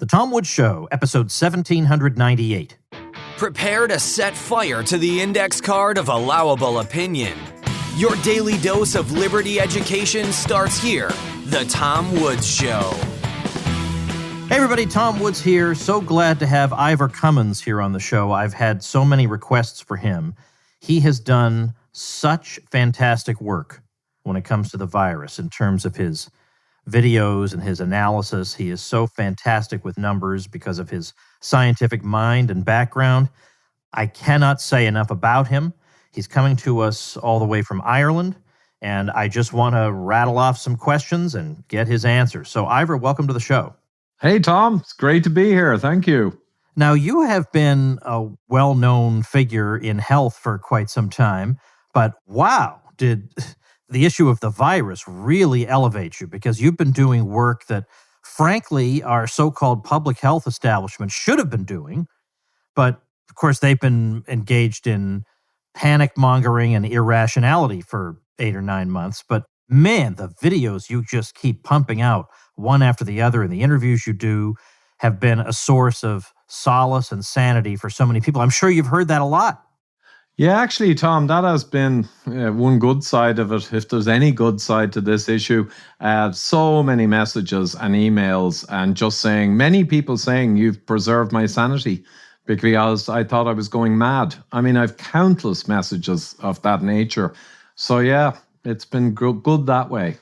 The Tom Woods Show, episode 1798. Prepare to set fire to the index card of allowable opinion. Your daily dose of liberty education starts here. The Tom Woods Show. Hey everybody, Tom Woods here. So glad to have Ivor Cummins here on the show. I've had so many requests for him. He has done such fantastic work when it comes to the virus in terms of his videos and his analysis. He is so fantastic with numbers because of his scientific mind and background. I cannot say enough about him. He's coming to us all the way from Ireland, and I just want to rattle off some questions and get his answers. So, Ivor, welcome to the show. Hey, Tom. It's great to be here. Thank you. Now, you have been a well-known figure in health for quite some time, but wow, did the issue of the virus really elevate you, because you've been doing work that, frankly, our so-called public health establishment should have been doing. But, of course, they've been engaged in panic mongering and irrationality for 8 or 9 months. But, man, the videos you just keep pumping out one after the other and the interviews you do have been a source of solace and sanity for so many people. I'm sure you've heard that a lot. Yeah, actually, Tom, that has been one good side of it. If there's any good side to this issue, so many messages and emails and just saying, many people saying, you've preserved my sanity because I thought I was going mad. I mean, I've countless messages of that nature. So yeah, it's been good that way.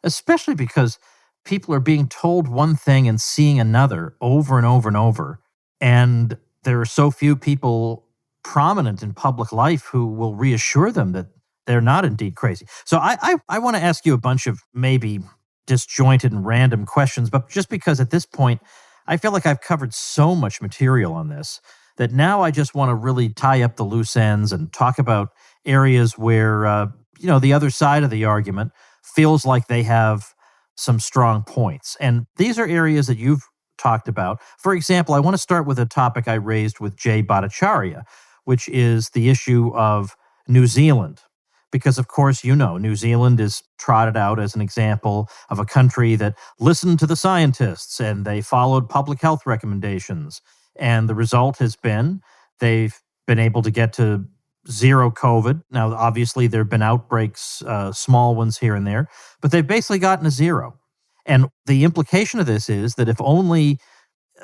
Especially because people are being told one thing and seeing another over and over and over. And there are so few people prominent in public life who will reassure them that they're not indeed crazy. So I want to ask you a bunch of maybe disjointed and random questions, but just because at this point, I feel like I've covered so much material on this that now I just want to really tie up the loose ends and talk about areas where, the other side of the argument feels like they have some strong points. And these are areas that you've talked about. For example, I want to start with a topic I raised with Jay Bhattacharya, which is the issue of New Zealand. Because, of course, New Zealand is trotted out as an example of a country that listened to the scientists and they followed public health recommendations. And the result has been they've been able to get to zero COVID. Now, obviously, there have been outbreaks, small ones here and there, but they've basically gotten to zero. And the implication of this is that if only,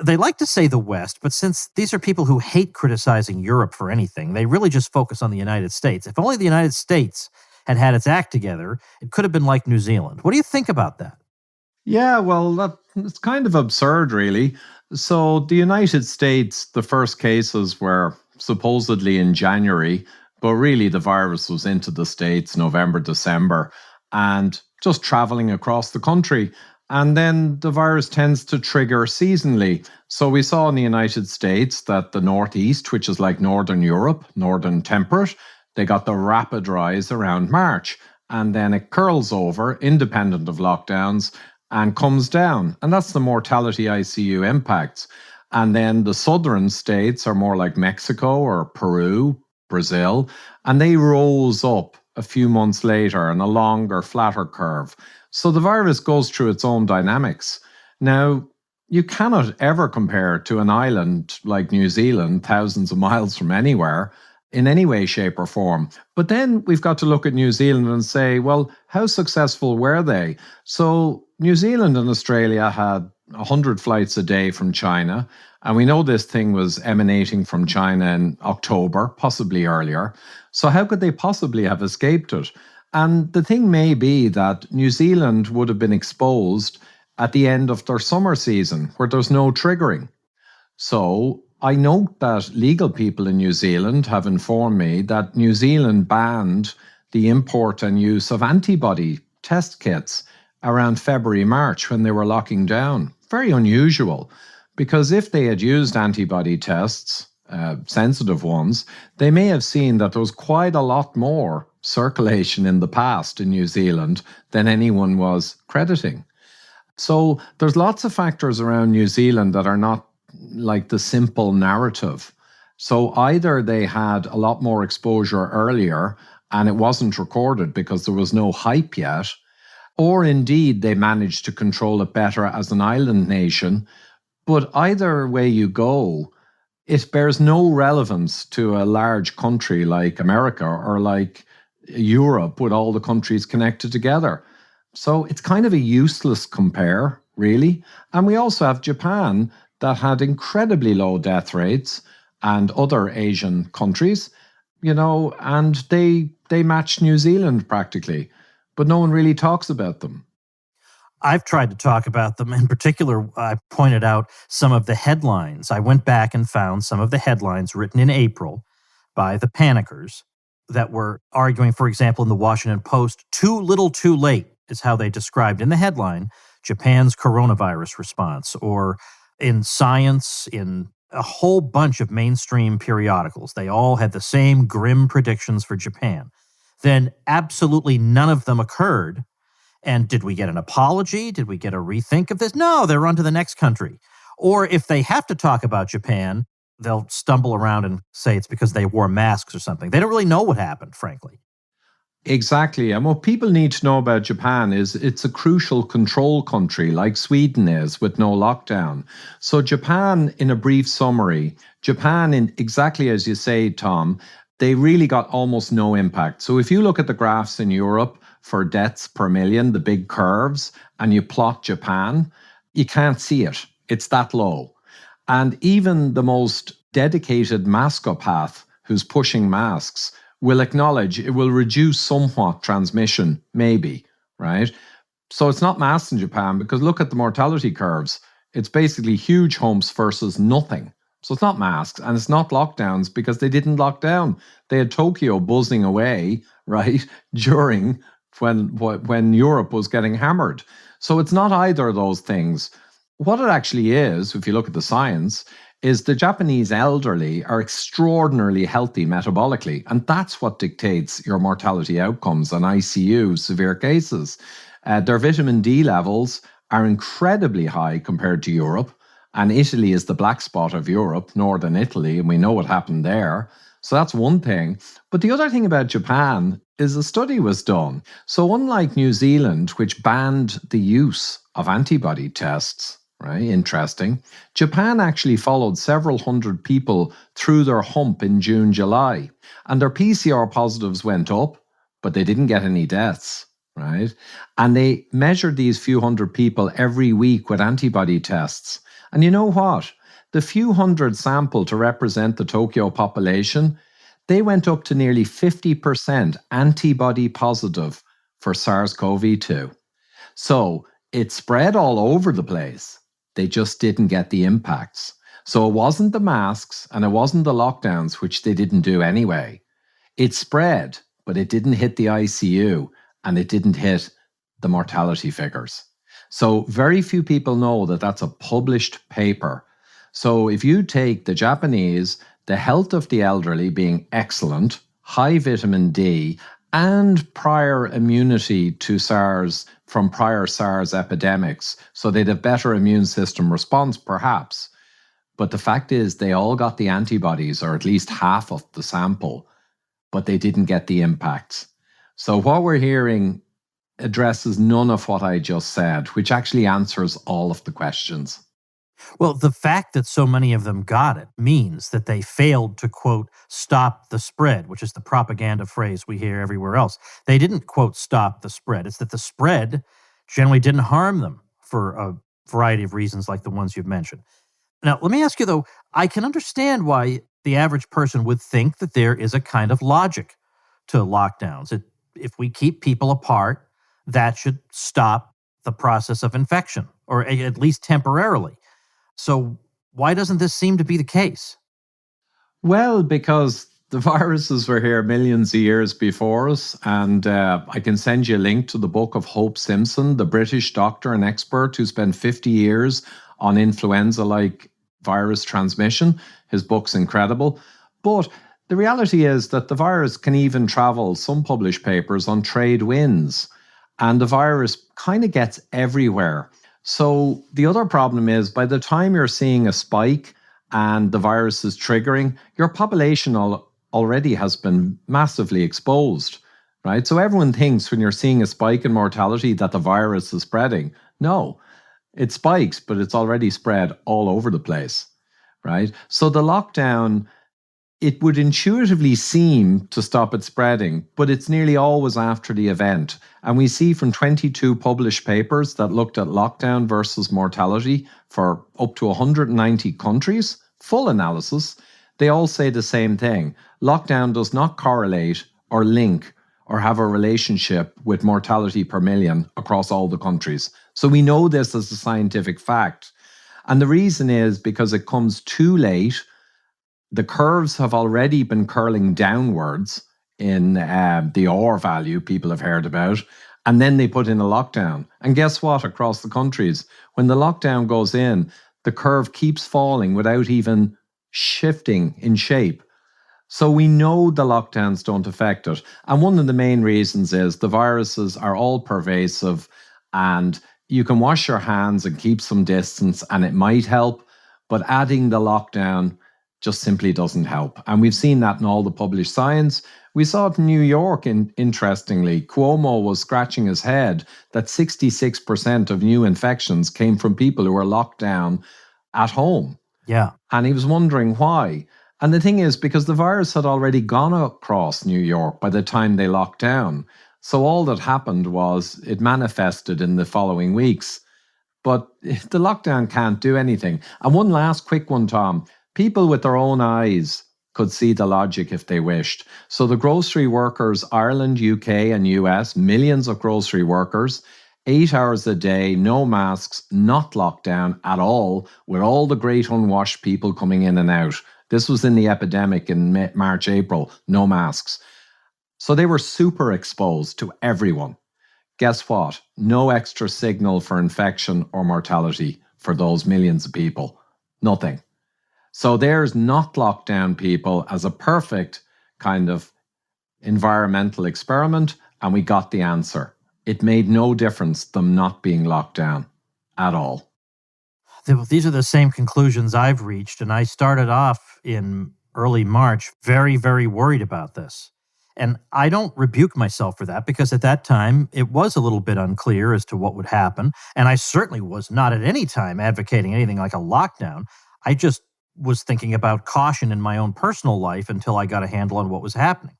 they like to say the West, but since these are people who hate criticizing Europe for anything, they really just focus on the United States. If only the United States had had its act together, it could have been like New Zealand. What do you think about that? Yeah, well, it's kind of absurd, really. So the United States, the first cases were supposedly in January, but really the virus was into the States November, December, and just traveling across the country. And then the virus tends to trigger seasonally. So we saw in the United States that the Northeast, which is like Northern Europe, Northern temperate, they got the rapid rise around March. And then it curls over, independent of lockdowns, and comes down. And that's the mortality ICU impacts. And then the southern states are more like Mexico or Peru, Brazil, and they rose up a few months later in a longer, flatter curve. So the virus goes through its own dynamics. Now, you cannot ever compare to an island like New Zealand, thousands of miles from anywhere, in any way, shape, or form. But then we've got to look at New Zealand and say, well, how successful were they? So New Zealand and Australia had 100 flights a day from China. And we know this thing was emanating from China in October, possibly earlier. So how could they possibly have escaped it? And the thing may be that New Zealand would have been exposed at the end of their summer season, where there's no triggering. So I note that legal people in New Zealand have informed me that New Zealand banned the import and use of antibody test kits around February, March, when they were locking down. Very unusual, because if they had used antibody tests, sensitive ones, they may have seen that there was quite a lot more circulation in the past in New Zealand than anyone was crediting. So there's lots of factors around New Zealand that are not like the simple narrative. So either they had a lot more exposure earlier and it wasn't recorded because there was no hype yet, or indeed they managed to control it better as an island nation But either way you go, it bears no relevance to a large country like America or like Europe with all the countries connected together. So it's kind of a useless compare, really. And we also have Japan that had incredibly low death rates and other Asian countries, and they matched New Zealand practically, but no one really talks about them. I've tried to talk about them. In particular, I pointed out some of the headlines. I went back and found some of the headlines written in April by the panickers that were arguing, for example, in the Washington Post, too little too late is how they described in the headline Japan's coronavirus response, or in Science, in a whole bunch of mainstream periodicals. They all had the same grim predictions for Japan. Then absolutely none of them occurred. And did we get an apology? Did we get a rethink of this? No, they're on to the next country. Or if they have to talk about Japan, they'll stumble around and say it's because they wore masks or something. They don't really know what happened, frankly. Exactly. And what people need to know about Japan is it's a crucial control country like Sweden is with no lockdown. So Japan, in a brief summary, Japan, in exactly as you say, Tom, they really got almost no impact. So if you look at the graphs in Europe for deaths per million, the big curves, and you plot Japan, you can't see it. It's that low. And even the most dedicated maskopath who's pushing masks will acknowledge it will reduce somewhat transmission, maybe, right? So it's not masks in Japan because look at the mortality curves. It's basically huge humps versus nothing. So it's not masks and it's not lockdowns because they didn't lock down. They had Tokyo buzzing away, right, during when Europe was getting hammered. So it's not either of those things. What it actually is, if you look at the science, is the Japanese elderly are extraordinarily healthy metabolically, and that's what dictates your mortality outcomes on ICU severe cases. Their vitamin D levels are incredibly high compared to Europe, and Italy is the black spot of Europe, northern Italy, and we know what happened there. So that's one thing. But the other thing about Japan is a study was done. So unlike New Zealand, which banned the use of antibody tests, right? Interesting. Japan actually followed several hundred people through their hump in June, July, and their PCR positives went up, but they didn't get any deaths, right? And they measured these few hundred people every week with antibody tests. And you know what? The few hundred sampled to represent the Tokyo population, they went up to nearly 50% antibody positive for SARS-CoV-2. So it spread all over the place. They just didn't get the impacts. So it wasn't the masks and it wasn't the lockdowns, which they didn't do anyway. It spread, but it didn't hit the ICU and it didn't hit the mortality figures. So very few people know that that's a published paper. So if you take the Japanese, the health of the elderly being excellent, high vitamin D, and prior immunity to SARS from prior SARS epidemics, so they'd have better immune system response perhaps. But the fact is they all got the antibodies, or at least half of the sample, but they didn't get the impacts. So what we're hearing addresses none of what I just said, which actually answers all of the questions. Well, the fact that so many of them got it means that they failed to, quote, stop the spread, which is the propaganda phrase we hear everywhere else. They didn't, quote, stop the spread. It's that the spread generally didn't harm them for a variety of reasons like the ones you've mentioned. Now, let me ask you, though, I can understand why the average person would think that there is a kind of logic to lockdowns. If we keep people apart, that should stop the process of infection, or at least temporarily. So why doesn't this seem to be the case? Well, because the viruses were here millions of years before us. And I can send you a link to the book of Hope Simpson, the British doctor and expert who spent 50 years on influenza-like virus transmission. His book's incredible. But the reality is that the virus can even travel, some published papers, on trade winds. And the virus kind of gets everywhere. So the other problem is by the time you're seeing a spike and the virus is triggering, your population already has been massively exposed, right? So everyone thinks when you're seeing a spike in mortality that the virus is spreading. No, It spikes, but it's already spread all over the place, right? So the lockdown, it would intuitively seem to stop it spreading, but it's nearly always after the event. And we see from 22 published papers that looked at lockdown versus mortality for up to 190 countries, full analysis, they all say the same thing. Lockdown does not correlate or link or have a relationship with mortality per million across all the countries. So we know this as a scientific fact. And the reason is because it comes too late. The curves have already been curling downwards in the R value people have heard about. And then they put in a lockdown. And guess what? Across the countries, when the lockdown goes in, the curve keeps falling without even shifting in shape. So we know the lockdowns don't affect it. And one of the main reasons is the viruses are all pervasive and you can wash your hands and keep some distance and it might help, but adding the lockdown just simply doesn't help. And we've seen that in all the published science. We saw it in New York, interestingly. Cuomo was scratching his head that 66% of new infections came from people who were locked down at home. Yeah. And he was wondering why. And the thing is, because the virus had already gone across New York by the time they locked down. So all that happened was it manifested in the following weeks. But the lockdown can't do anything. And one last quick one, Tom. People with their own eyes could see the logic if they wished. So the grocery workers, Ireland, UK and US, millions of grocery workers, 8 hours a day, no masks, not locked down at all, with all the great unwashed people coming in and out. This was in the epidemic in March, April, no masks. So they were super exposed to everyone. Guess what? No extra signal for infection or mortality for those millions of people. Nothing. So there's not lockdown people as a perfect kind of environmental experiment, and we got the answer. It made no difference them not being locked down at all. These are the same conclusions I've reached, and I started off in early March very, very worried about this. And I don't rebuke myself for that because at that time it was a little bit unclear as to what would happen. And I certainly was not at any time advocating anything like a lockdown. I just was thinking about caution in my own personal life until I got a handle on what was happening.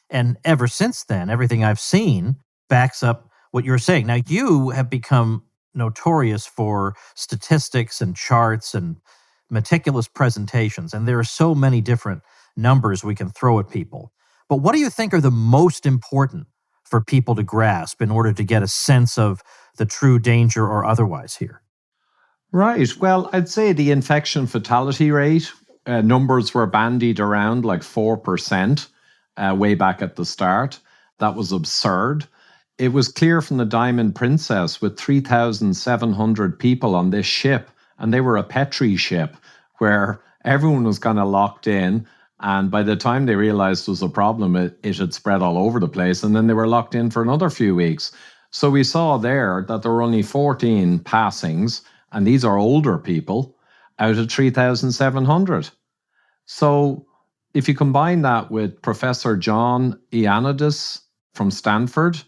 And ever since then, everything I've seen backs up what you're saying. Now, you have become notorious for statistics and charts and meticulous presentations, and there are so many different numbers we can throw at people. But what do you think are the most important for people to grasp in order to get a sense of the true danger or otherwise here? Right. Well, I'd say the infection fatality rate numbers were bandied around like 4% way back at the start. That was absurd. It was clear from the Diamond Princess with 3,700 people on this ship, and they were a Petri ship where everyone was kind of locked in. And by the time they realized there was a problem, it had spread all over the place. And then they were locked in for another few weeks. So we saw there that there were only 14 passings, and these are older people, out of 3,700. So if you combine that with Professor John Ioannidis from Stanford,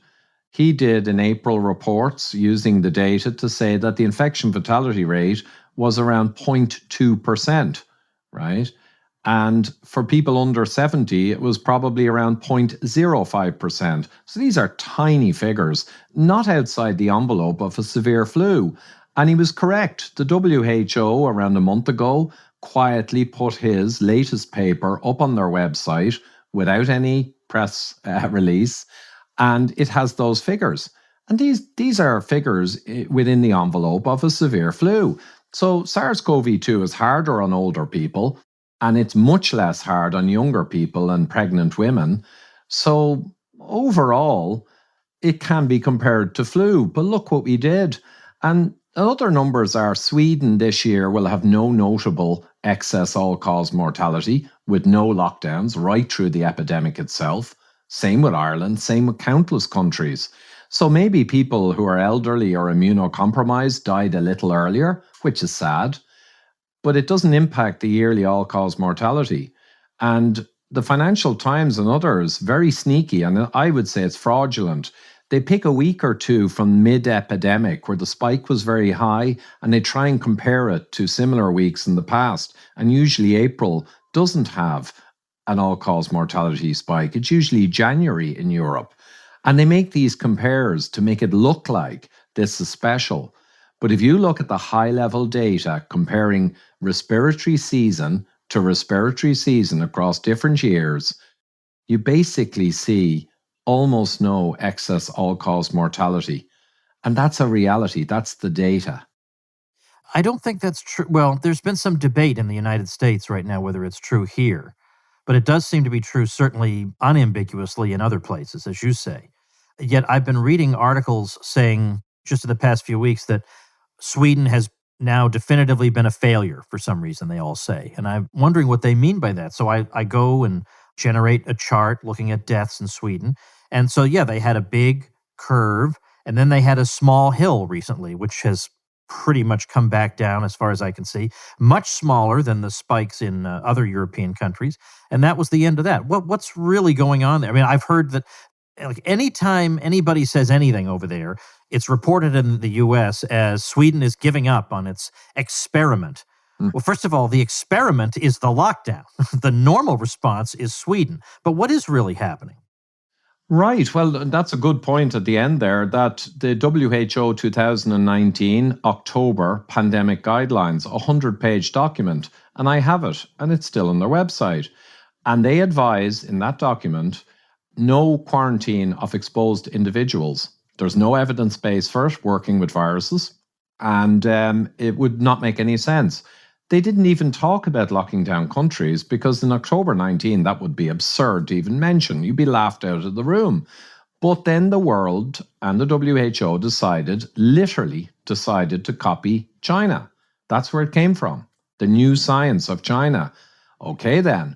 he did in April reports using the data to say that the infection fatality rate was around 0.2%, right? And for people under 70, it was probably around 0.05%. So these are tiny figures, not outside the envelope of a severe flu. And he was correct. The WHO, around a month ago, quietly put his latest paper up on their website without any press release. And it has those figures. And these are figures within the envelope of a severe flu. So SARS-CoV-2 is harder on older people, and it's much less hard on younger people and pregnant women. So overall, it can be compared to flu. But look what we did. And other numbers are Sweden this year will have no notable excess all-cause mortality with no lockdowns right through the epidemic itself. Same with Ireland, same with countless countries. So maybe people who are elderly or immunocompromised died a little earlier, which is sad, but it doesn't impact the yearly all-cause mortality. And the Financial Times and others, very sneaky, and I would say it's fraudulent. They pick a week or two from mid-epidemic where the spike was very high, and they try and compare it to similar weeks in the past. And usually April doesn't have an all-cause mortality spike. It's usually January in Europe. And they make these compares to make it look like this is special. But if you look at the high-level data comparing respiratory season to respiratory season across different years, you basically see almost no excess all-cause mortality. And that's a reality. That's the data. I don't think that's true. Well, there's been some debate in the United States right now whether it's true here, but it does seem to be true, certainly unambiguously, in other places, as you say. Yet I've been reading articles saying just in the past few weeks that Sweden has now definitively been a failure for some reason, they all say. And I'm wondering what they mean by that. So I go and generate a chart looking at deaths in Sweden. And so, yeah, they had a big curve, and then they had a small hill recently, which has pretty much come back down as far as I can see, much smaller than the spikes in other European countries. And that was the end of that. What's really going on there? I mean, I've heard that like anytime anybody says anything over there, it's reported in the US as Sweden is giving up on its experiment. Well, first of all, the experiment is the lockdown. The normal response is Sweden. But what is really happening? Right. Well, that's a good point at the end there, that the WHO 2019 October pandemic guidelines, a 100-page document, and I have it, and it's still on their website. And they advise in that document no quarantine of exposed individuals. There's no evidence base for it working with viruses, and it would not make any sense. They didn't even talk about locking down countries because in October 19, that would be absurd to even mention. You'd be laughed out of the room. But then the world and the WHO literally decided to copy China. That's where it came from. The new science of China. Okay then.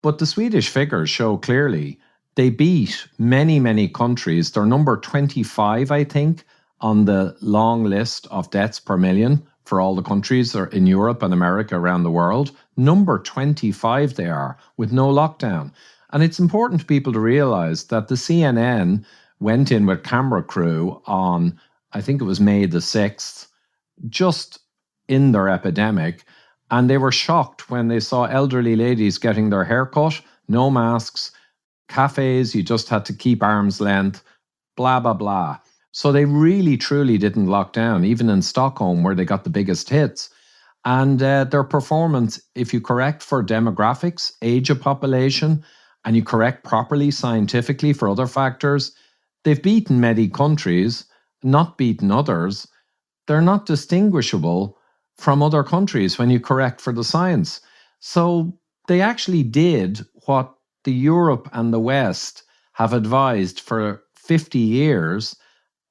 But the Swedish figures show clearly they beat many, many countries. They're number 25, I think, on the long list of deaths per million for all the countries in Europe and America around the world. Number 25 they are, with no lockdown. And it's important for people to realize that the CNN went in with camera crew on, I think it was May the 6th, just in their epidemic. And they were shocked when they saw elderly ladies getting their hair cut, no masks, cafes, you just had to keep arm's length, blah, blah, blah. So they really, truly didn't lock down, even in Stockholm, where they got the biggest hits. And their performance, if you correct for demographics, age of population, and you correct properly scientifically for other factors, they've beaten many countries, not beaten others. They're not distinguishable from other countries when you correct for the science. So they actually did what the Europe and the West have advised for 50 years,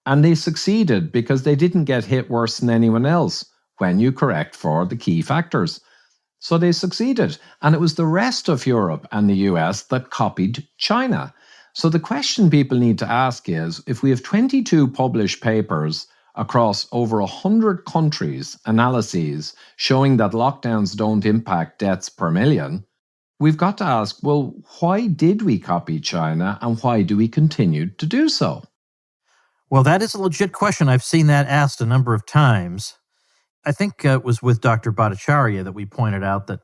and they succeeded because they didn't get hit worse than anyone else when you correct for the key factors. So they succeeded. And it was the rest of Europe and the US that copied China. So the question people need to ask is, if we have 22 published papers across over 100 countries, analyses showing that lockdowns don't impact deaths per million, we've got to ask, well, why did we copy China and why do we continue to do so? Well, that is a legit question. I've seen that asked a number of times. I think it was with Dr. Bhattacharya that we pointed out that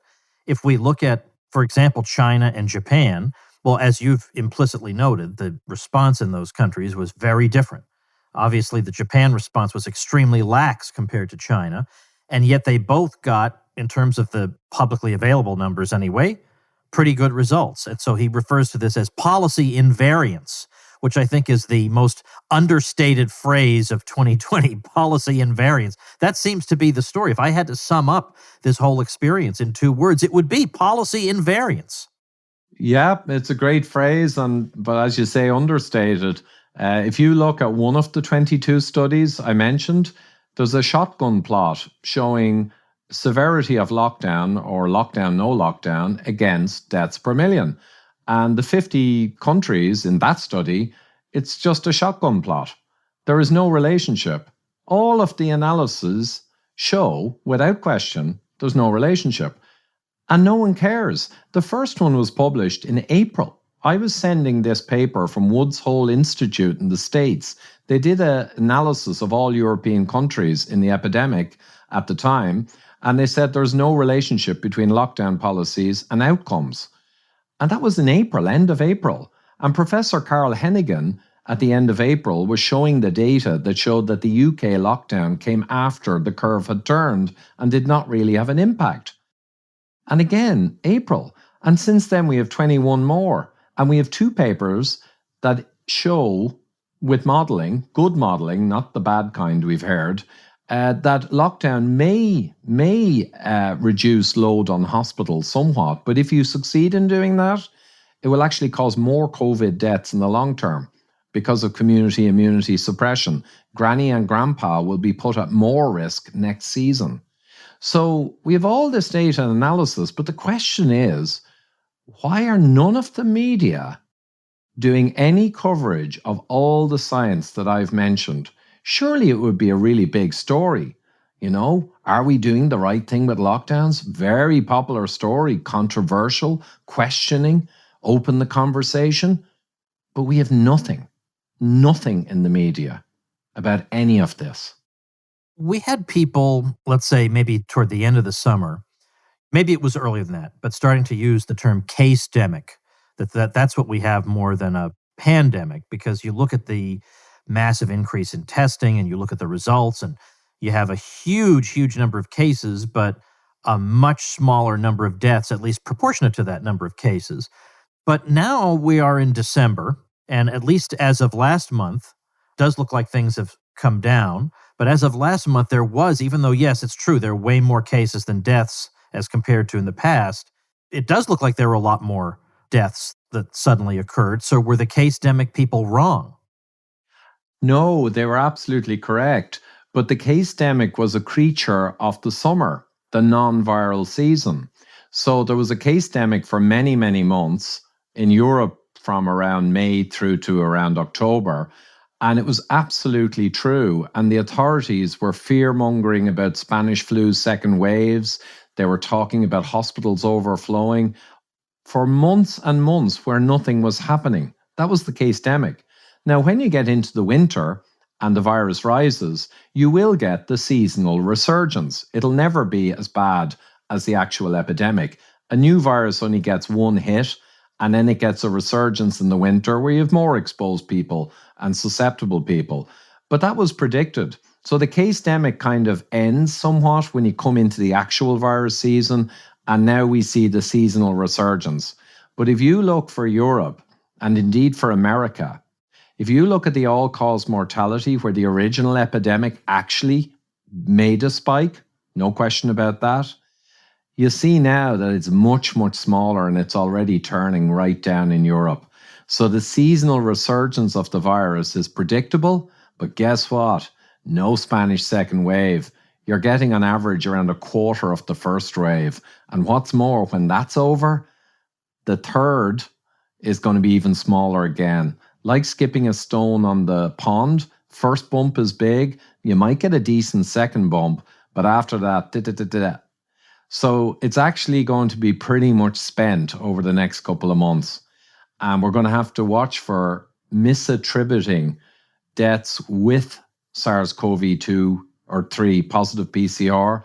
if we look at, for example, China and Japan, well, as you've implicitly noted, the response in those countries was very different. Obviously, the Japan response was extremely lax compared to China, and yet they both got, in terms of the publicly available numbers anyway, pretty good results. And so he refers to this as policy invariance, which I think is the most understated phrase of 2020, policy invariance. That seems to be the story. If I had to sum up this whole experience in 2 words, it would be policy invariance. Yeah, it's a great phrase, but as you say, understated. If you look at one of the 22 studies I mentioned, there's a shotgun plot showing severity of lockdown or lockdown, no lockdown against deaths per million. And the 50 countries in that study, it's just a shotgun plot. There is no relationship. All of the analyses show, without question, there's no relationship. And no one cares. The first one was published in April I was sending this paper from Woods Hole Institute in the States. They did an analysis of all European countries in the epidemic at the time, and they said there's no relationship between lockdown policies and outcomes. And that was in April, end of April. And Professor Carl Hennigan at the end of April was showing the data that showed that the UK lockdown came after the curve had turned and did not really have an impact. And again, April. And since then, we have 21 more. And we have two papers that show, with modelling, good modelling, not the bad kind we've heard, that lockdown may reduce load on hospitals somewhat. But if you succeed in doing that, it will actually cause more COVID deaths in the long term because of community immunity suppression. Granny and grandpa will be put at more risk next season. So we have all this data and analysis, but the question is, why are none of the media doing any coverage of all the science that I've mentioned? Surely it would be a really big story. You know, are we doing the right thing with lockdowns? Very popular story, controversial, questioning, open the conversation. But we have nothing in the media about any of this. We had people, let's say maybe toward the end of the summer, maybe it was earlier than that, but starting to use the term case-demic, that's what we have more than a pandemic, because you look at the massive increase in testing and you look at the results and you have a huge number of cases, but a much smaller number of deaths, at least proportionate to that number of cases. But now we are in December, and at least as of last month, does look like things have come down. But as of last month, there was, even though, yes, it's true, there are way more cases than deaths as compared to in the past, it does look like there were a lot more deaths that suddenly occurred. So were the case-demic people wrong? No, they were absolutely correct. But the case-demic was a creature of the summer, the non-viral season. So there was a case-demic for many months in Europe from around May through to around October. And it was absolutely true. And the authorities were fear-mongering about Spanish flu's second waves. They were talking about hospitals overflowing for months and months where nothing was happening. That was the case-demic. Now, when you get into the winter and the virus rises, you will get the seasonal resurgence. It'll never be as bad as the actual epidemic. A new virus only gets one hit, and then it gets a resurgence in the winter where you have more exposed people and susceptible people. But that was predicted. So the case-demic kind of ends somewhat when you come into the actual virus season, and now we see the seasonal resurgence. But if you look for Europe, and indeed for America, if you look at the all-cause mortality where the original epidemic actually made a spike, no question about that, you see now that it's much smaller and it's already turning right down in Europe. So the seasonal resurgence of the virus is predictable, but guess what? No Spanish second wave. You're getting on average around a quarter of the first wave. And what's more, when that's over, the third is going to be even smaller again. Like skipping a stone on the pond, first bump is big. You might get a decent second bump, but after that, So it's actually going to be pretty much spent over the next couple of months. And we're going to have to watch for misattributing deaths with SARS-CoV-2 or 3 positive PCR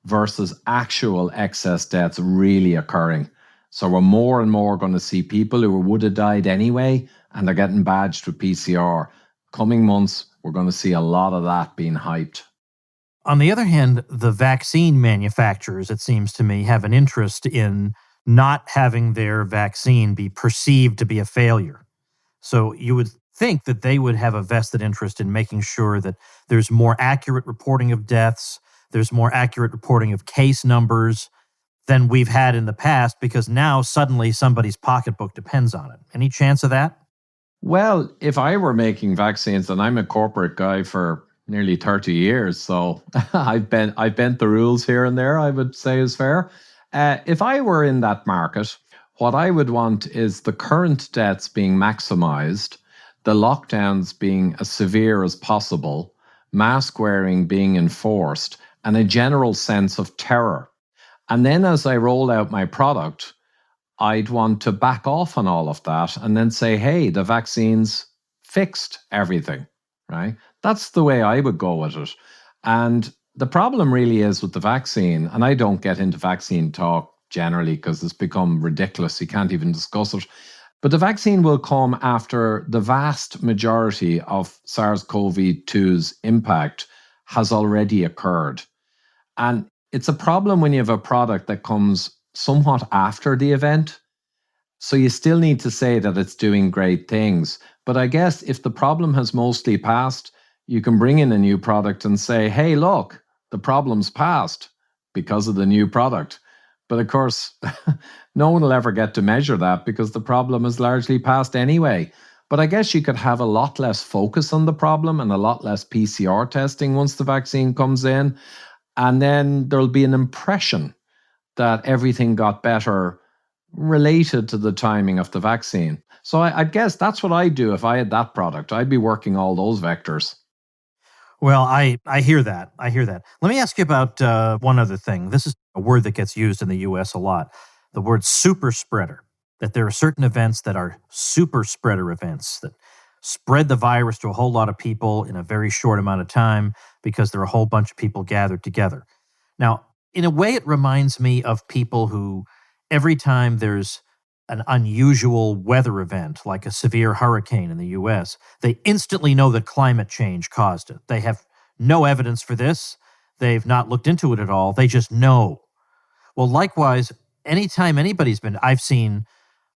versus actual excess deaths really occurring. So we're more and more going to see people who would have died anyway, and they're getting badged with PCR. Coming months, we're going to see a lot of that being hyped. On the other hand, the vaccine manufacturers, it seems to me, have an interest in not having their vaccine be perceived to be a failure. So you would think that they would have a vested interest in making sure that there's more accurate reporting of deaths, there's more accurate reporting of case numbers than we've had in the past, because now suddenly somebody's pocketbook depends on it. Any chance of that? Well, if I were making vaccines, and I'm a corporate guy for nearly 30 years, so I've bent the rules here and there, I would say is fair. If I were in that market, what I would want is the current deaths being maximized, the lockdowns being as severe as possible, mask wearing being enforced, and a general sense of terror. And then as I roll out my product, I'd want to back off on all of that and then say, hey, the vaccines fixed everything, right? That's the way I would go with it. And the problem really is with the vaccine, and I don't get into vaccine talk generally because it's become ridiculous. You can't even discuss it. But the vaccine will come after the vast majority of SARS-CoV-2's impact has already occurred. And it's a problem when you have a product that comes somewhat after the event. So you still need to say that it's doing great things. But I guess if the problem has mostly passed, you can bring in a new product and say, hey, look, the problem's passed because of the new product. But of course, no one will ever get to measure that because the problem is largely passed anyway. But I guess you could have a lot less focus on the problem and a lot less PCR testing once the vaccine comes in. And then there'll be an impression that everything got better related to the timing of the vaccine. So I guess that's what I'd do if I had that product. I'd be working all those vectors. Well, I hear that. I hear that. Let me ask you about one other thing. This is a word that gets used in the US a lot, the word super spreader, that there are certain events that are super spreader events that spread the virus to a whole lot of people in a very short amount of time because there are a whole bunch of people gathered together. Now, in a way, it reminds me of people who, every time there's an unusual weather event, like a severe hurricane in the US, they instantly know that climate change caused it. They have no evidence for this. They've not looked into it at all. They just know. Well, likewise, anytime I've seen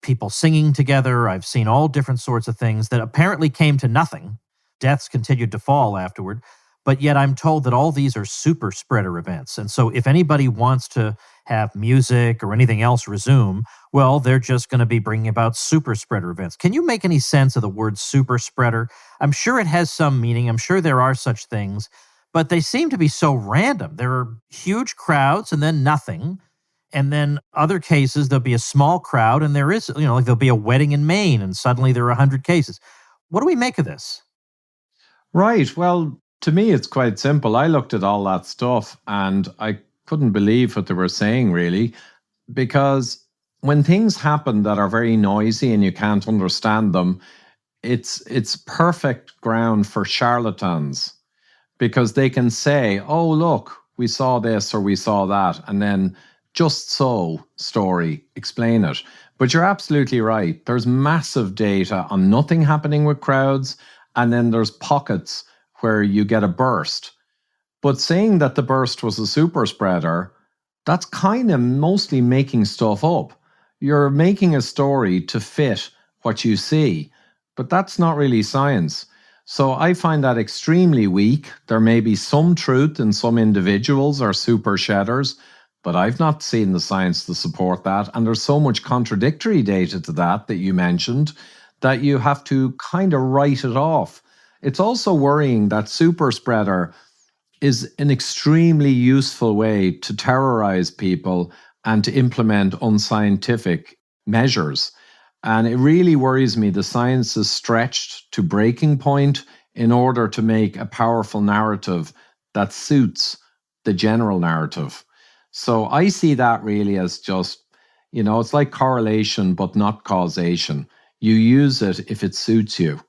people singing together. I've seen all different sorts of things that apparently came to nothing. Deaths continued to fall afterward. But yet I'm told that all these are super spreader events. And so if anybody wants to have music or anything else resume, well, they're just going to be bringing about super spreader events. Can you make any sense of the word super spreader? I'm sure it has some meaning. I'm sure there are such things, but they seem to be so random. There are huge crowds and then nothing. And then other cases, there'll be a small crowd and there is, like there'll be a wedding in Maine and suddenly there are 100 cases. What do we make of this? Right. Well, to me, it's quite simple. I looked at all that stuff and I couldn't believe what they were saying, really, because when things happen that are very noisy and you can't understand them, it's perfect ground for charlatans because they can say, oh, look, we saw this or we saw that, and then just so story, explain it. But you're absolutely right. There's massive data on nothing happening with crowds, and then there's pockets where you get a burst. But saying that the burst was a super spreader, that's kind of mostly making stuff up. You're making a story to fit what you see, but that's not really science. So I find that extremely weak. There may be some truth in some individuals are super shedders, but I've not seen the science to support that. And there's so much contradictory data to that you mentioned that you have to kind of write it off. It's also worrying that super spreader is an extremely useful way to terrorize people and to implement unscientific measures. And it really worries me the science is stretched to breaking point in order to make a powerful narrative that suits the general narrative. So I see that really as just, it's like correlation, but not causation. You use it if it suits you.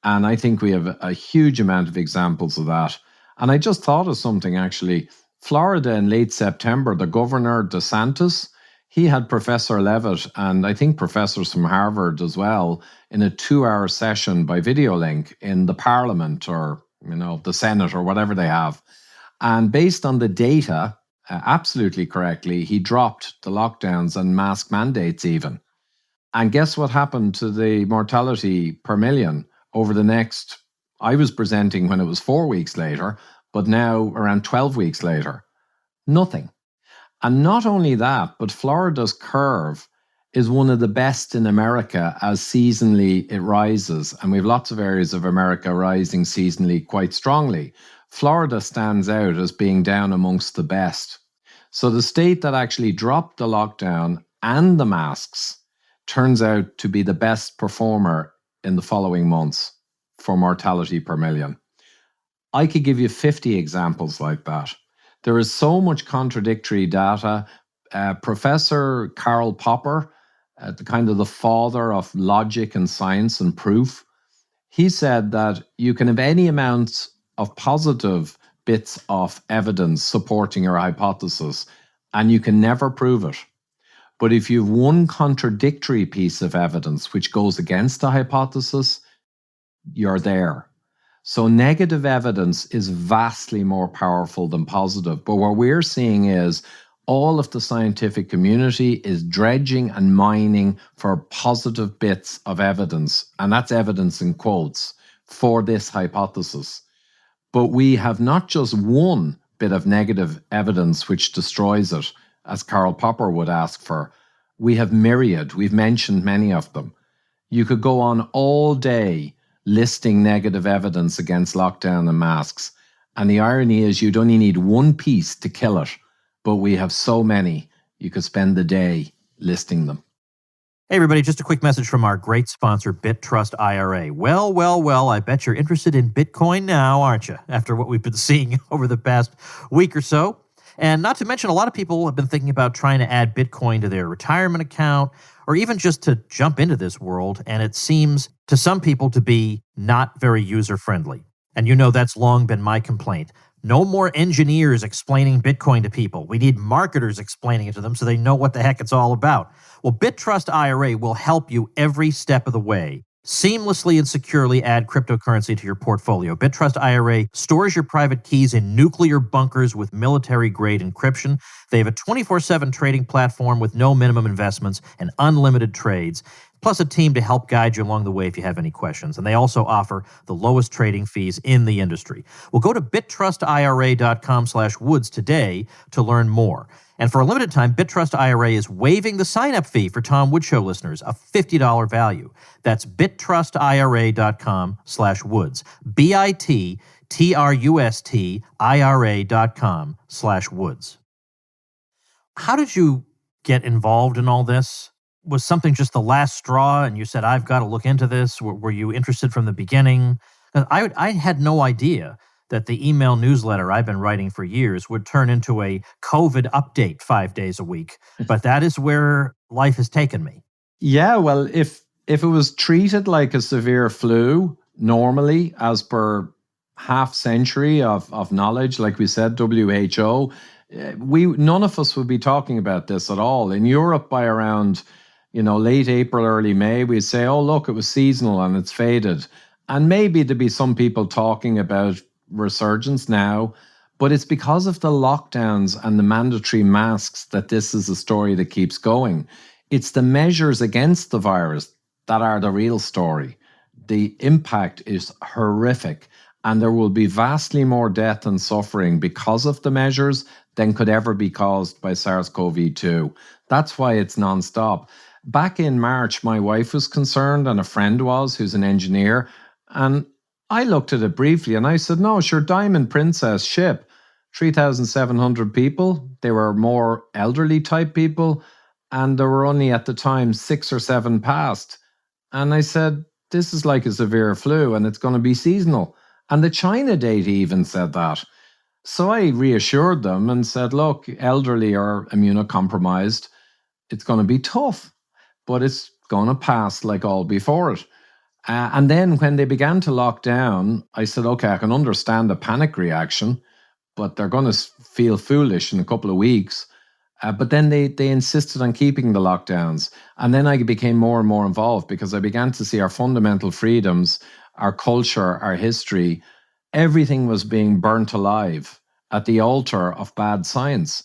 And I think we have a huge amount of examples of that. And I just thought of something actually. Florida in late September, the governor DeSantis, he had Professor Levitt and I think professors from Harvard as well in a 2-hour session by video link in the Parliament or, the Senate or whatever they have. And based on the data, absolutely correctly, he dropped the lockdowns and mask mandates even. And guess what happened to the mortality per million over the next, I was presenting when it was 4 weeks later, but now around 12 weeks later, nothing. And not only that, but Florida's curve is one of the best in America as seasonally it rises. And we have lots of areas of America rising seasonally quite strongly. Florida stands out as being down amongst the best. So the state that actually dropped the lockdown and the masks turns out to be the best performer in the following months for mortality per million. I could give you 50 examples like that. There is so much contradictory data. Professor Karl Popper the kind of the father of logic and science and proof. He said that you can have any amount of positive bits of evidence supporting your hypothesis, and you can never prove it. But if you have one contradictory piece of evidence which goes against the hypothesis, you're there. So negative evidence is vastly more powerful than positive. But what we're seeing is all of the scientific community is dredging and mining for positive bits of evidence, and that's evidence in quotes, for this hypothesis. But we have not just one bit of negative evidence which destroys it, as Karl Popper would ask for. We have myriad. We've mentioned many of them. You could go on all day listing negative evidence against lockdown and masks. And the irony is you'd only need one piece to kill it. But we have so many, you could spend the day listing them. Hey, everybody, just a quick message from our great sponsor, BitTrust IRA. Well, I bet you're interested in Bitcoin now, aren't you? After what we've been seeing over the past week or so. And not to mention, a lot of people have been thinking about trying to add Bitcoin to their retirement account or even just to jump into this world. And it seems to some people to be not very user-friendly. And you know that's long been my complaint. No more engineers explaining Bitcoin to people. We need marketers explaining it to them so they know what the heck it's all about. Well, BitTrust IRA will help you every step of the way. Seamlessly and securely add cryptocurrency to your portfolio. BitTrust IRA stores your private keys in nuclear bunkers with military-grade encryption. They have a 24/7 trading platform with no minimum investments and unlimited trades, plus a team to help guide you along the way if you have any questions. And they also offer the lowest trading fees in the industry. Well, go to bittrustira.com/woods today to learn more. And for a limited time, BitTrust IRA is waiving the sign-up fee for Tom Woods Show listeners, a $50 value. That's bittrustira.com/woods. BITTRUSTIRA.com/woods. How did you get involved in all this? Was something just the last straw and you said, I've got to look into this? Were you interested from the beginning? I had no idea that the email newsletter I've been writing for years would turn into a COVID update 5 days a week. But that is where life has taken me. Yeah, well, if it was treated like a severe flu, normally, as per half century of knowledge, like we said, WHO, none of us would be talking about this at all. In Europe, by around late April, early May, we'd say, oh, look, it was seasonal and it's faded. And maybe there'd be some people talking about resurgence now, but it's because of the lockdowns and the mandatory masks that this is a story that keeps going. It's the measures against the virus that are the real story. The impact is horrific, and there will be vastly more death and suffering because of the measures than could ever be caused by SARS-CoV-2. That's why it's nonstop. Back in March, my wife was concerned, and a friend was, who's an engineer, and I looked at it briefly and I said, no, sure, Diamond Princess ship, 3,700 people. They were more elderly type people. And there were only at the time 6 or 7 passed. And I said, this is like a severe flu and it's going to be seasonal. And the China data even said that. So I reassured them and said, look, elderly or immunocompromised, it's going to be tough, but it's going to pass like all before it. And then when they began to lock down, I said, okay, I can understand the panic reaction, but they're going to feel foolish in a couple of weeks. But then they insisted on keeping the lockdowns. And then I became more and more involved because I began to see our fundamental freedoms, our culture, our history, everything was being burnt alive at the altar of bad science.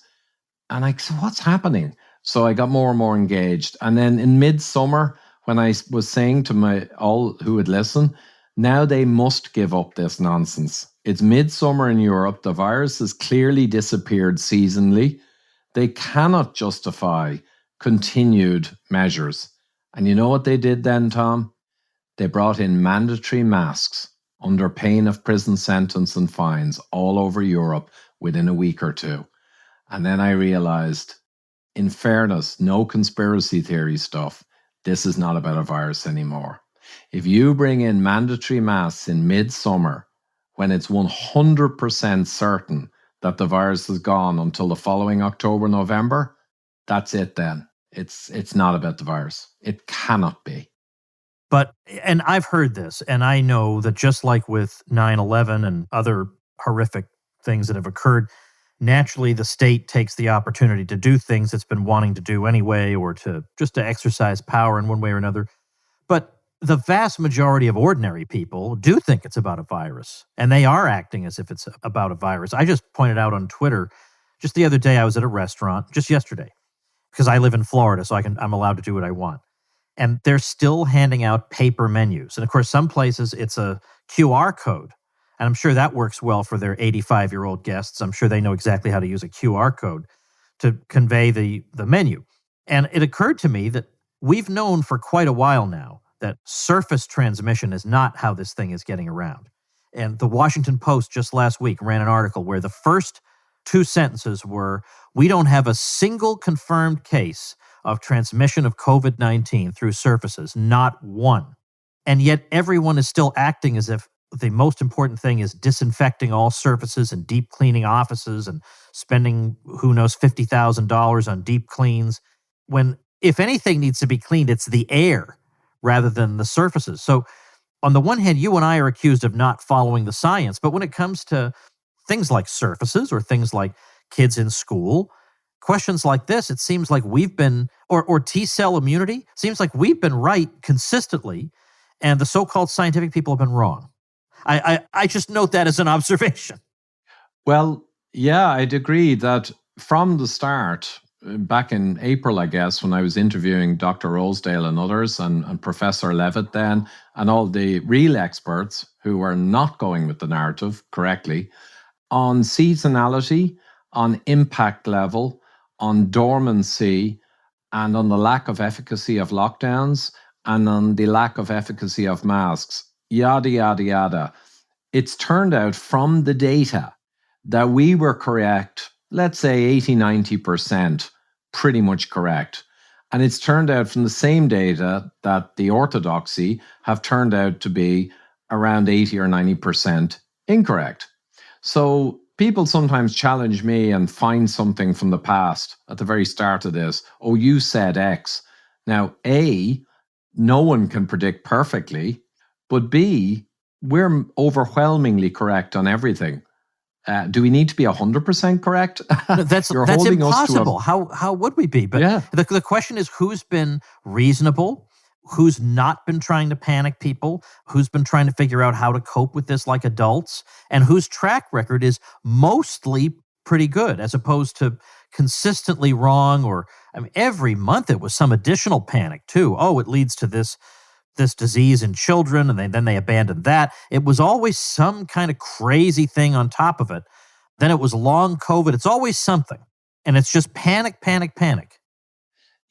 And I said, what's happening? So I got more and more engaged. And then in midsummer, when I was saying to all who would listen, now they must give up this nonsense. It's midsummer in Europe. The virus has clearly disappeared seasonally. They cannot justify continued measures. And you know what they did then, Tom? They brought in mandatory masks under pain of prison sentence and fines all over Europe within a week or two. And then I realized, in fairness, no conspiracy theory stuff. This is not about a virus anymore. If you bring in mandatory masks in midsummer, when it's 100% certain that the virus is gone until the following October, November, that's it then. It's not about the virus. It cannot be. And I've heard this, and I know that just like with 9/11 and other horrific things that have occurred, naturally the state takes the opportunity to do things it's been wanting to do anyway, or to exercise power in one way or another. But the vast majority of ordinary people do think it's about a virus, and they are acting as if it's about a virus. I just pointed out on Twitter just the other day, I was at a restaurant, just yesterday, because I live in Florida, so I'm allowed to do what I want. And they're still handing out paper menus. And of course, some places it's a QR code. And I'm sure that works well for their 85-year-old guests. I'm sure they know exactly how to use a QR code to convey the menu. And it occurred to me that we've known for quite a while now that surface transmission is not how this thing is getting around. And the Washington Post just last week ran an article where the first two sentences were, "We don't have a single confirmed case of transmission of COVID-19 through surfaces, not one." And yet everyone is still acting as if the most important thing is disinfecting all surfaces and deep cleaning offices and spending, who knows, $50,000 on deep cleans, when if anything needs to be cleaned, it's the air rather than the surfaces. So on the one hand, you and I are accused of not following the science, but when it comes to things like surfaces or things like kids in school, questions like this, it seems like we've been, or T-cell immunity, seems like we've been right consistently, and the so-called scientific people have been wrong. I just note that as an observation. Well, yeah, I'd agree that from the start, back in April, I guess, when I was interviewing Dr. Rosedale and others, and Professor Levitt then, and all the real experts who were not going with the narrative correctly, on seasonality, on impact level, on dormancy, and on the lack of efficacy of lockdowns, and on the lack of efficacy of masks, yada, yada, yada. It's turned out from the data that we were correct, let's say 80, 90%, pretty much correct. And it's turned out from the same data that the orthodoxy have turned out to be around 80 or 90% incorrect. So people sometimes challenge me and find something from the past at the very start of this. Oh, you said X. Now, A, no one can predict perfectly, but B, we're overwhelmingly correct on everything. Do we need to be 100% correct? That's impossible. How would we be? But yeah. the question is, who's been reasonable? Who's not been trying to panic people? Who's been trying to figure out how to cope with this like adults? And whose track record is mostly pretty good, as opposed to consistently wrong? Or, I mean, every month it was some additional panic too. Oh, it leads to this disease in children, and then they abandoned that. It was always some kind of crazy thing on top of it. Then it was long COVID. It's always something. And it's just panic, panic, panic.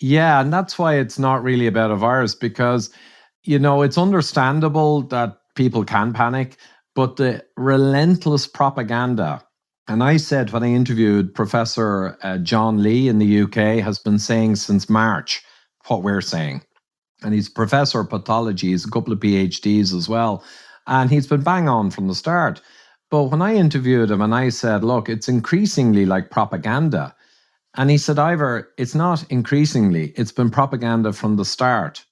Yeah, and that's why it's not really about a virus, because, it's understandable that people can panic, but the relentless propaganda, and I said when I interviewed Professor John Lee in the UK, has been saying since March what we're saying. And he's professor of pathology. He's a couple of PhDs as well. And he's been bang on from the start. But when I interviewed him and I said, look, it's increasingly like propaganda. And he said, Ivor, it's not increasingly. It's been propaganda from the start.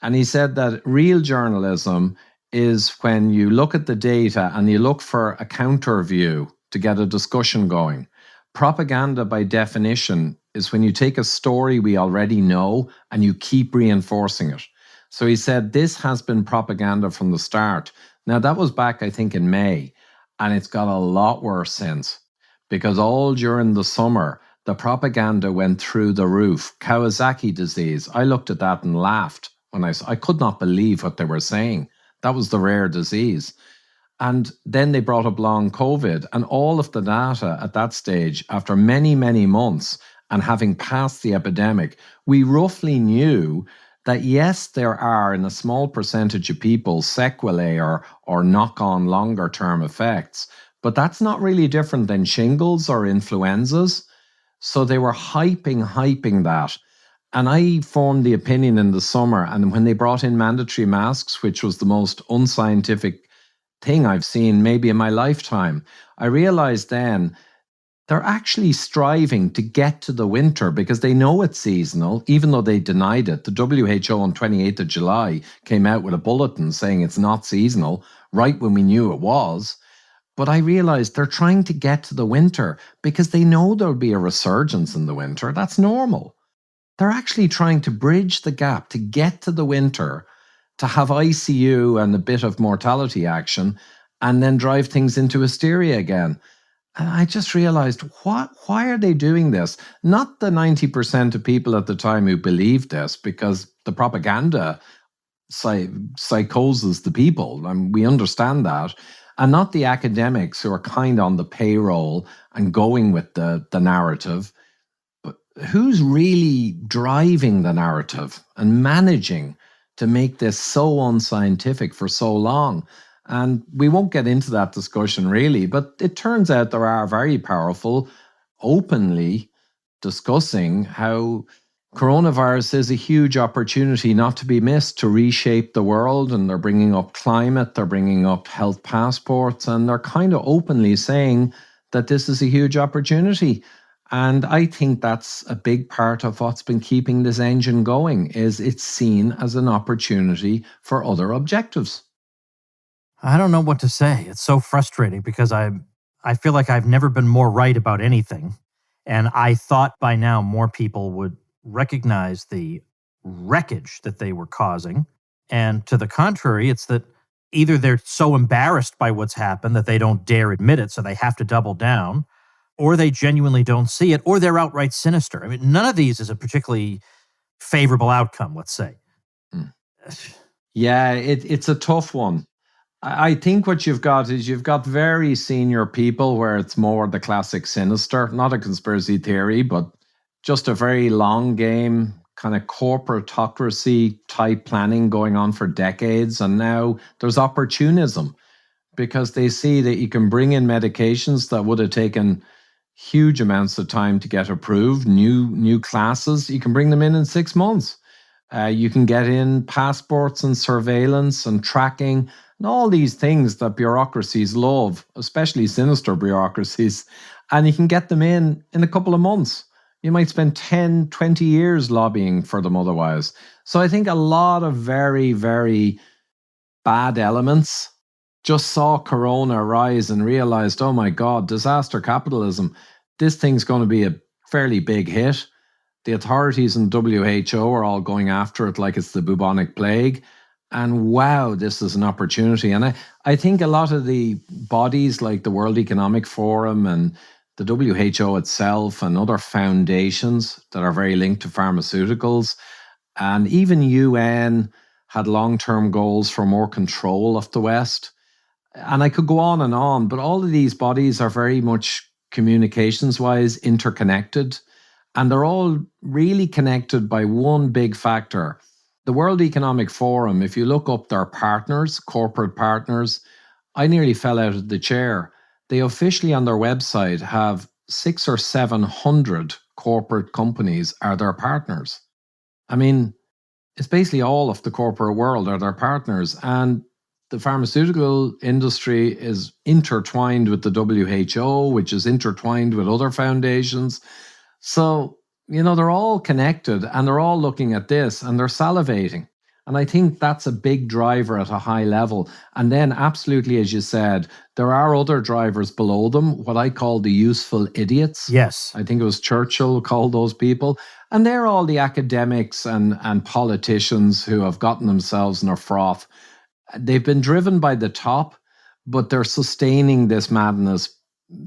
And he said that real journalism is when you look at the data and you look for a counter view to get a discussion going. Propaganda, by definition, is when you take a story we already know and you keep reinforcing it. So he said this has been propaganda from the start. Now, that was back, I think, in May, and it's got a lot worse since, because all during the summer, the propaganda went through the roof. Kawasaki disease, I looked at that and laughed when I could not believe what they were saying. That was the rare disease. And then they brought up long COVID, and all of the data at that stage, after many, many months, and having passed the epidemic, we roughly knew that yes, there are in a small percentage of people sequelae or knock-on longer-term effects, but that's not really different than shingles or influenzas. So they were hyping that. And I formed the opinion in the summer, and when they brought in mandatory masks, which was the most unscientific thing I've seen maybe in my lifetime, I realized then they're actually striving to get to the winter because they know it's seasonal, even though they denied it. The WHO on 28th of July came out with a bulletin saying it's not seasonal, right when we knew it was. But I realized they're trying to get to the winter because they know there'll be a resurgence in the winter. That's normal. They're actually trying to bridge the gap to get to the winter, to have ICU and a bit of mortality action, and then drive things into hysteria again. And I just realized, why are they doing this? Not the 90% of people at the time who believed this, because the propaganda psychoses the people, and we understand that. And not the academics who are kind on the payroll and going with the narrative. But who's really driving the narrative and managing to make this so unscientific for so long? And we won't get into that discussion really, but it turns out there are very powerful, openly discussing how coronavirus is a huge opportunity not to be missed to reshape the world. And they're bringing up climate, they're bringing up health passports, and they're kind of openly saying that this is a huge opportunity. And I think that's a big part of what's been keeping this engine going, is it's seen as an opportunity for other objectives. I don't know what to say. It's so frustrating because I feel like I've never been more right about anything. And I thought by now more people would recognize the wreckage that they were causing. And to the contrary, it's that either they're so embarrassed by what's happened that they don't dare admit it, so they have to double down, or they genuinely don't see it, or they're outright sinister. I mean, none of these is a particularly favorable outcome, let's say. Yeah, it's a tough one. I think what you've got is you've got very senior people where it's more the classic sinister, not a conspiracy theory, but just a very long game, kind of corporatocracy type planning going on for decades. And now there's opportunism because they see that you can bring in medications that would have taken huge amounts of time to get approved, new classes. You can bring them in 6 months. You can get in passports and surveillance and tracking and all these things that bureaucracies love, especially sinister bureaucracies. And you can get them in a couple of months. You might spend 10, 20 years lobbying for them otherwise. So I think a lot of very, very bad elements just saw Corona rise and realized, oh my God, disaster capitalism. This thing's going to be a fairly big hit. The authorities in WHO are all going after it like it's the bubonic plague. And wow, this is an opportunity. And I think a lot of the bodies like the World Economic Forum and the WHO itself and other foundations that are very linked to pharmaceuticals, and even UN had long-term goals for more control of the West. And I could go on, but all of these bodies are very much communications-wise interconnected. And they're all really connected by one big factor. The World Economic Forum, if you look up their partners, corporate partners, I nearly fell out of the chair. They officially on their website have 600 or 700 corporate companies are their partners. I mean, it's basically all of the corporate world are their partners. And the pharmaceutical industry is intertwined with the WHO, which is intertwined with other foundations. So, they're all connected and they're all looking at this and they're salivating. And I think that's a big driver at a high level. And then absolutely, as you said, there are other drivers below them, what I call the useful idiots. Yes. I think it was Churchill called those people. And they're all the academics and politicians who have gotten themselves in a froth. They've been driven by the top, but they're sustaining this madness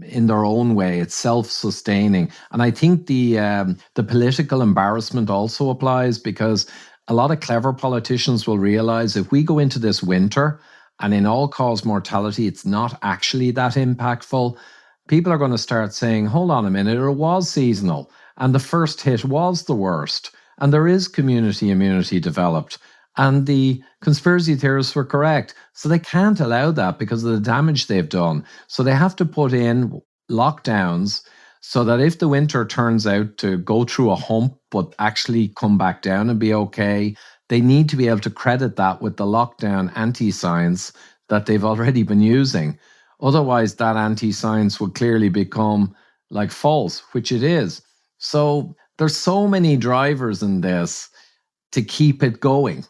in their own way. It's self-sustaining. And I think the political embarrassment also applies, because a lot of clever politicians will realize if we go into this winter and in all-cause mortality, it's not actually that impactful, people are going to start saying, hold on a minute, it was seasonal and the first hit was the worst and there is community immunity developed. And the conspiracy theorists were correct. So they can't allow that because of the damage they've done. So they have to put in lockdowns so that if the winter turns out to go through a hump but actually come back down and be okay, they need to be able to credit that with the lockdown anti-science that they've already been using. Otherwise, that anti-science would clearly become like false, which it is. So there's so many drivers in this to keep it going.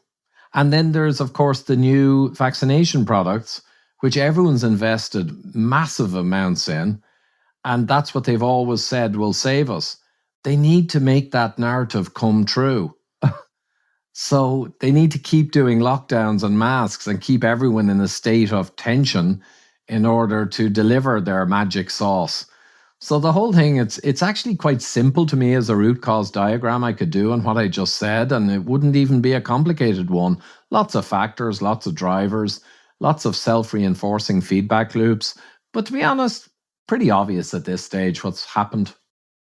And then there's, of course, the new vaccination products, which everyone's invested massive amounts in. And that's what they've always said will save us. They need to make that narrative come true. So they need to keep doing lockdowns and masks and keep everyone in a state of tension in order to deliver their magic sauce. So the whole thing, it's actually quite simple to me as a root cause diagram I could do on what I just said, and it wouldn't even be a complicated one. Lots of factors, lots of drivers, lots of self-reinforcing feedback loops. But to be honest, pretty obvious at this stage what's happened.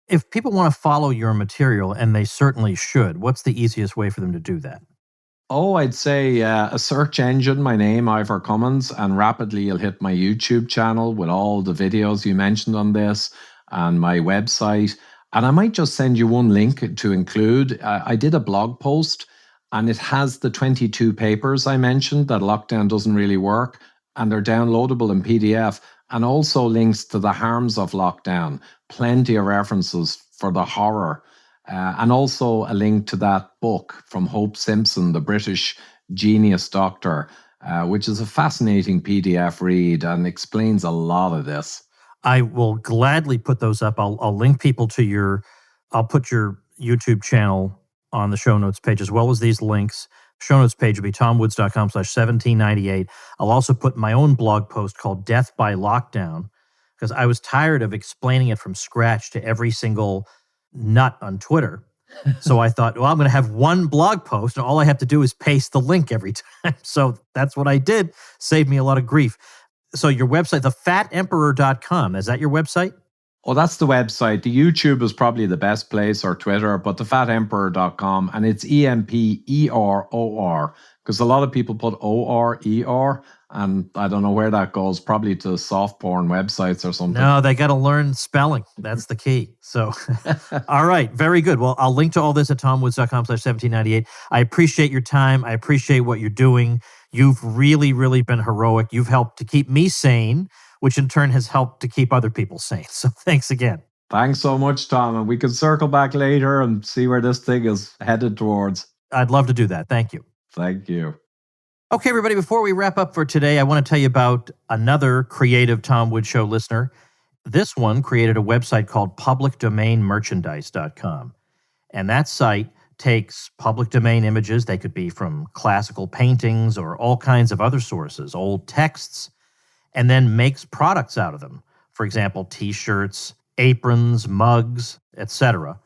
If people want to follow your material, and they certainly should, what's the easiest way for them to do that? Oh, I'd say a search engine, my name, Ivor Cummins, and rapidly you'll hit my YouTube channel with all the videos you mentioned on this and my website. And I might just send you one link to include. I did a blog post and it has the 22 papers I mentioned that lockdown doesn't really work, and they're downloadable in PDF, and also links to the harms of lockdown, plenty of references for the horror. And also a link to that book from Hope Simpson, the British genius doctor, which is a fascinating PDF read and explains a lot of this. I will gladly put those up. I'll link people to I'll put your YouTube channel on the show notes page, as well as these links. Show notes page will be tomwoods.com/1798. I'll also put my own blog post called Death by Lockdown, because I was tired of explaining it from scratch to every single nut on Twitter. So I thought, well, I'm going to have one blog post and all I have to do is paste the link every time. So that's what I did. Saved me a lot of grief. So your website, thefatemperor.com, is that your website? Oh, that's the website. The YouTube is probably the best place, or Twitter, but thefatemperor.com, and it's EMPEROR, because a lot of people put ORER, and I don't know where that goes, probably to soft porn websites or something. No, they got to learn spelling. That's the key. So, all right, very good. Well, I'll link to all this at tomwoods.com/1798. I appreciate your time. I appreciate what you're doing. You've really, really been heroic. You've helped to keep me sane, which in turn has helped to keep other people sane. So thanks again. Thanks so much, Tom. And we can circle back later and see where this thing is headed towards. I'd love to do that. Thank you. Thank you. Okay, everybody, before we wrap up for today, I want to tell you about another creative Tom Woods Show listener. This one created a website called publicdomainmerchandise.com. And that site takes public domain images. They could be from classical paintings or all kinds of other sources, old texts, and then makes products out of them. For example, t-shirts, aprons, mugs, etc.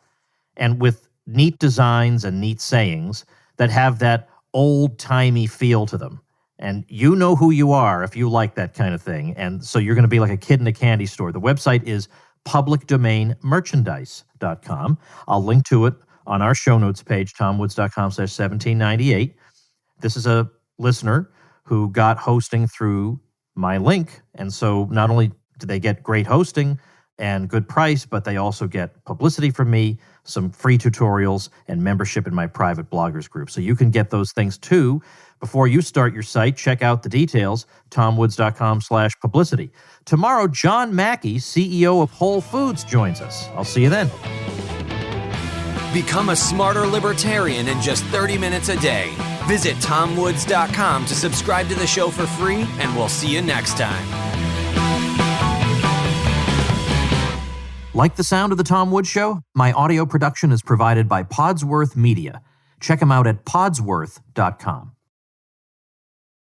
And with neat designs and neat sayings that have that old-timey feel to them. And you know who you are if you like that kind of thing. And so you're going to be like a kid in a candy store. The website is publicdomainmerchandise.com. I'll link to it on our show notes page, tomwoods.com/1798. This is a listener who got hosting through my link. And so not only do they get great hosting and good price, but they also get publicity from me, some free tutorials, and membership in my private bloggers group. So you can get those things too. Before you start your site, check out the details, tomwoods.com/publicity. Tomorrow, John Mackey, CEO of Whole Foods, joins us. I'll see you then. Become a smarter libertarian in just 30 minutes a day. Visit tomwoods.com to subscribe to the show for free, and we'll see you next time. Like the sound of The Tom Woods Show? My audio production is provided by Podsworth Media. Check them out at podsworth.com.